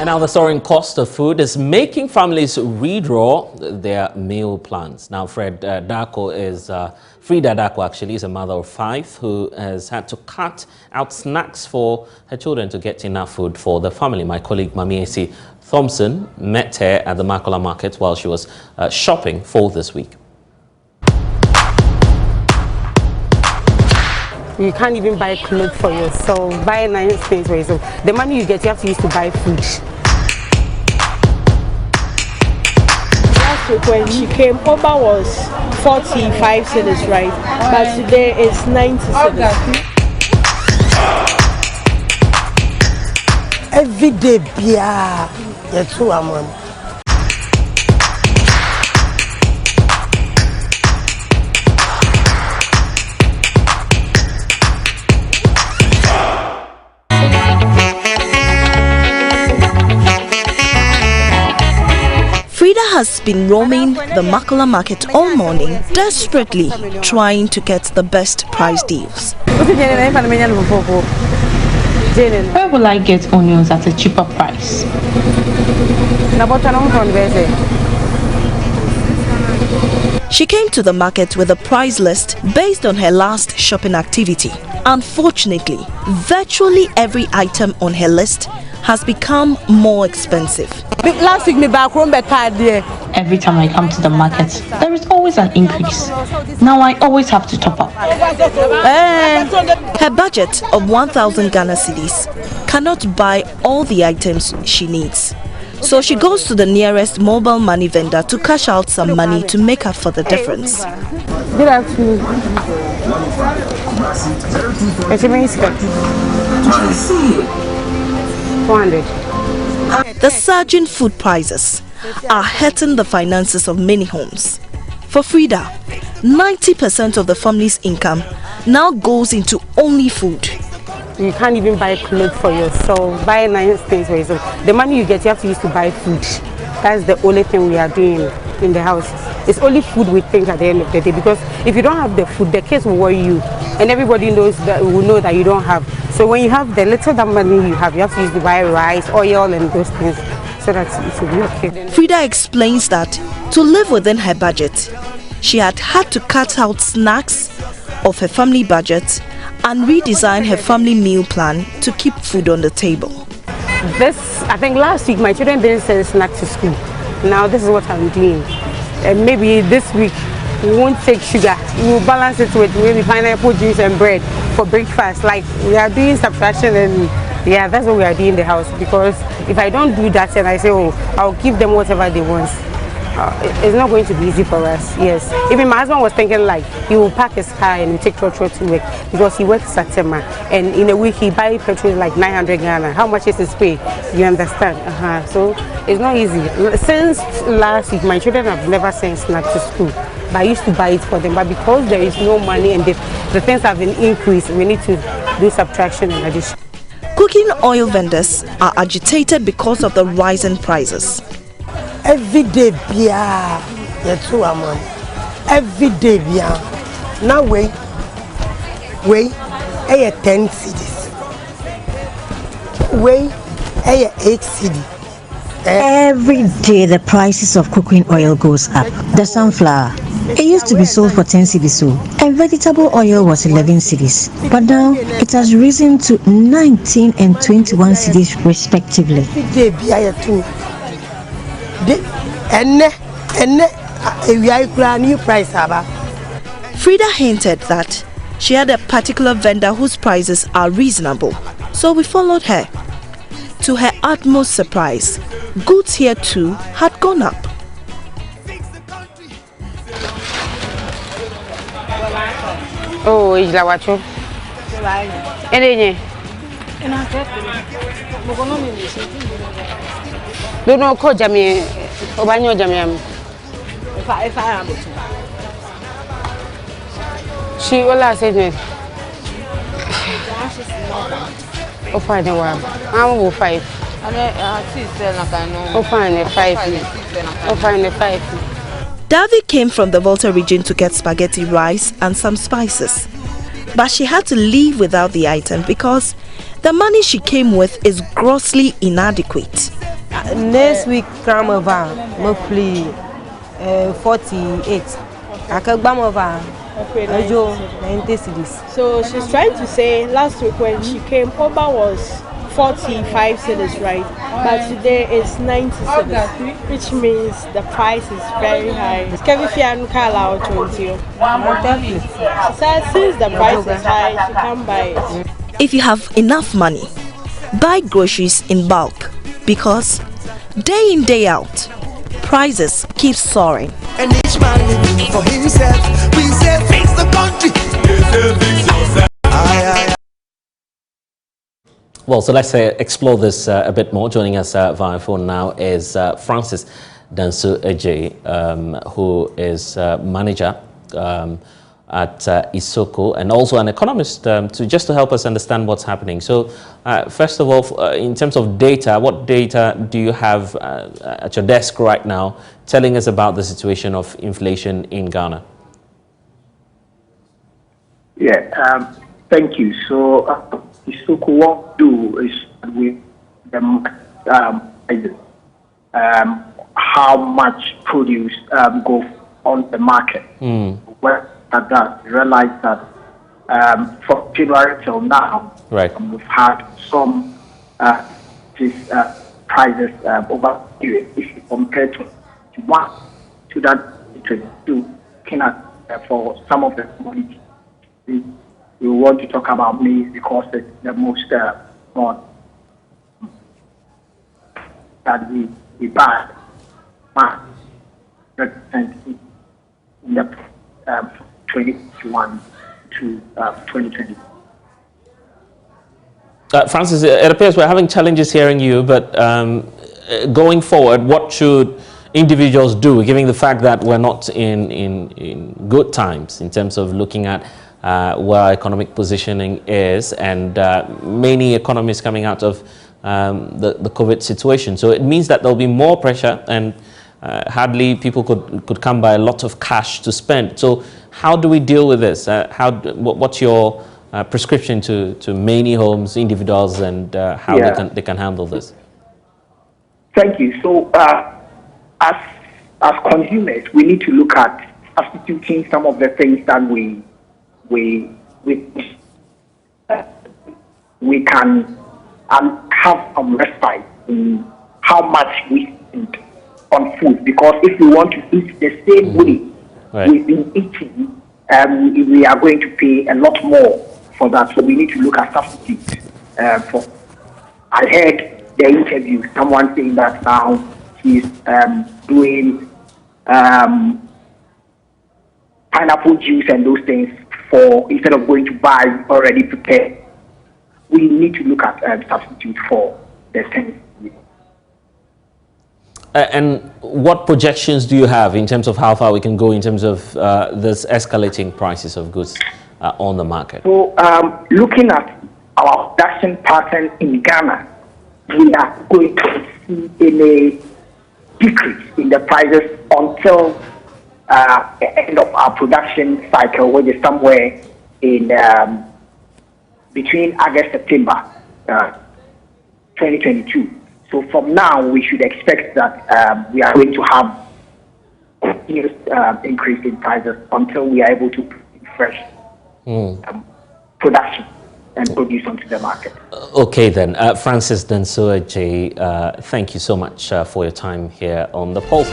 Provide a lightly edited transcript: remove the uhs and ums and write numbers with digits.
now the soaring cost of food is making families redraw their meal plans. Now, Frida Darko actually is a mother of 5 who has had to cut out snacks for her children to get enough food for the family. My colleague Mamiesi Thompson met her at the Makola market while she was shopping for this week. You can't even buy clothes for yourself, buy nice things for yourself. The money you get, you have to use to buy food. Last week when she came, Oba was 45 cedis, right? But today it's 90 cedis. Every day, yeah, that's who I'm on. Frida has been roaming the Makola market all morning, desperately trying to get the best price deals. Where will I get onions at a cheaper price? She came to the market with a price list based on her last shopping activity. Unfortunately, virtually every item on her list has become more expensive. Last week, every time I come to the market, there is always an increase. Now I always have to top up. Her budget of 1,000 Ghana cedis cannot buy all the items she needs. So she goes to the nearest mobile money vendor to cash out some money to make up for the difference. Good afternoon. The surging food prices are hurting the finances of many homes. For Frida, 90% of the family's income now goes into only food. You can't even buy clothes for yourself, buy nice things for yourself. The money you get, you have to use to buy food. That's the only thing we are doing in the house. It's only food we think at the end of the day, because if you don't have the food, the kids will worry you, and everybody knows that will know that you don't have. So when you have the little that money you have to use to buy rice, oil, and those things, so that it should be okay. Frida explains that to live within her budget, she had to cut out snacks of her family budget and redesign her family meal plan to keep food on the table. I think last week my children didn't send snacks to school. Now this is what I'm doing. And maybe this week we won't take sugar. We will balance it with maybe pineapple juice and bread for breakfast. Like, we are doing subtraction, and yeah, that's what we are doing in the house. Because if I don't do that and I say, oh, I'll give them whatever they want, it's not going to be easy for us. Yes. Even my husband was thinking like he will pack his car and we take Trotro to work, because he works at Tema, and in a week he buys petrol like 900 Ghana. How much is his pay? You understand? So it's not easy. Since last week, my children have never sent snacks to school, but I used to buy it for them. But because there is no money and the things have been increased, we need to do subtraction and addition. Cooking oil vendors are agitated because of the rising prices. Every day, yeah, that's who I'm on. Every day, yeah. Now wait, I 10 cedis. Wait, I 8 cedis. Every day the prices of cooking oil goes up. The sunflower, it used to be sold for 10 cedis, and vegetable oil was 11 cedis, but now it has risen to 19 and 21 cedis respectively. Every day, yeah, too. Frida hinted that she had a particular vendor whose prices are reasonable, so we followed her. To her utmost surprise, goods here too had gone up. Oh, is la wacho. Don't know ko jami obanyo jami. She ola said me. Oh, fine, I'm 5. Oh, fine, 5. Oh, fine, 5. Davy came from the Volta region to get spaghetti, rice and some spices. But she had to leave without the item because the money she came with is grossly inadequate. Next week, Kramova, monthly 48. Akagbamova, Ojo 90 cedis. So she's trying to say last week when she came, Oba was 45 cedis, right? But today it's 90 cedis, which means the price is very high. Kevin Fianukala or 20. She said since the price is high, she can't buy it. If you have enough money, buy groceries in bulk because day in, day out, prices keep soaring. And each man living for himself, we say fix the country. Well, so let's explore this a bit more. Joining us via phone now is Francis Danso-Adjei, who is manager at Isoko and also an economist just to help us understand what's happening. So first of all, in terms of data, what data do you have at your desk right now telling us about the situation of inflation in Ghana? Yeah, thank you. So Isoko, what we do is with the how much produce go on the market. Well, at that, realize that from January till now, right, we've had some prices over period. If you compare to one to that to cannot for some of the commodities. We want to talk about maize because it's the most that we buy. In the 2021 to 2020. Francis, it appears we're having challenges hearing you, but going forward, what should individuals do, given the fact that we're not in good times in terms of looking at where our economic positioning is, and many economies coming out of the COVID situation. So it means that there'll be more pressure and hardly people could come by a lot of cash to spend. So how do we deal with this? What's your prescription to many homes, individuals, and how they can handle this? Thank you. So as consumers, we need to look at substituting some of the things that we can have some respite in how much we spend on food, because if we want to eat the same way we've been eating, we are going to pay a lot more for that. So we need to look at substitutes. I heard the interview, someone saying that now he's doing pineapple juice and those things for instead of going to buy already prepared. We need to look at substitute for the things. And what projections do you have in terms of how far we can go in terms of this escalating prices of goods on the market? So looking at our production pattern in Ghana, we are going to see a decrease in the prices until the end of our production cycle, which is somewhere in between August, September 2022. So from now, we should expect that we are going to have continuous increase in prices until we are able to fresh production and produce onto the market. Okay then, Francis Danso-Adjei, thank you so much for your time here on The Pulse.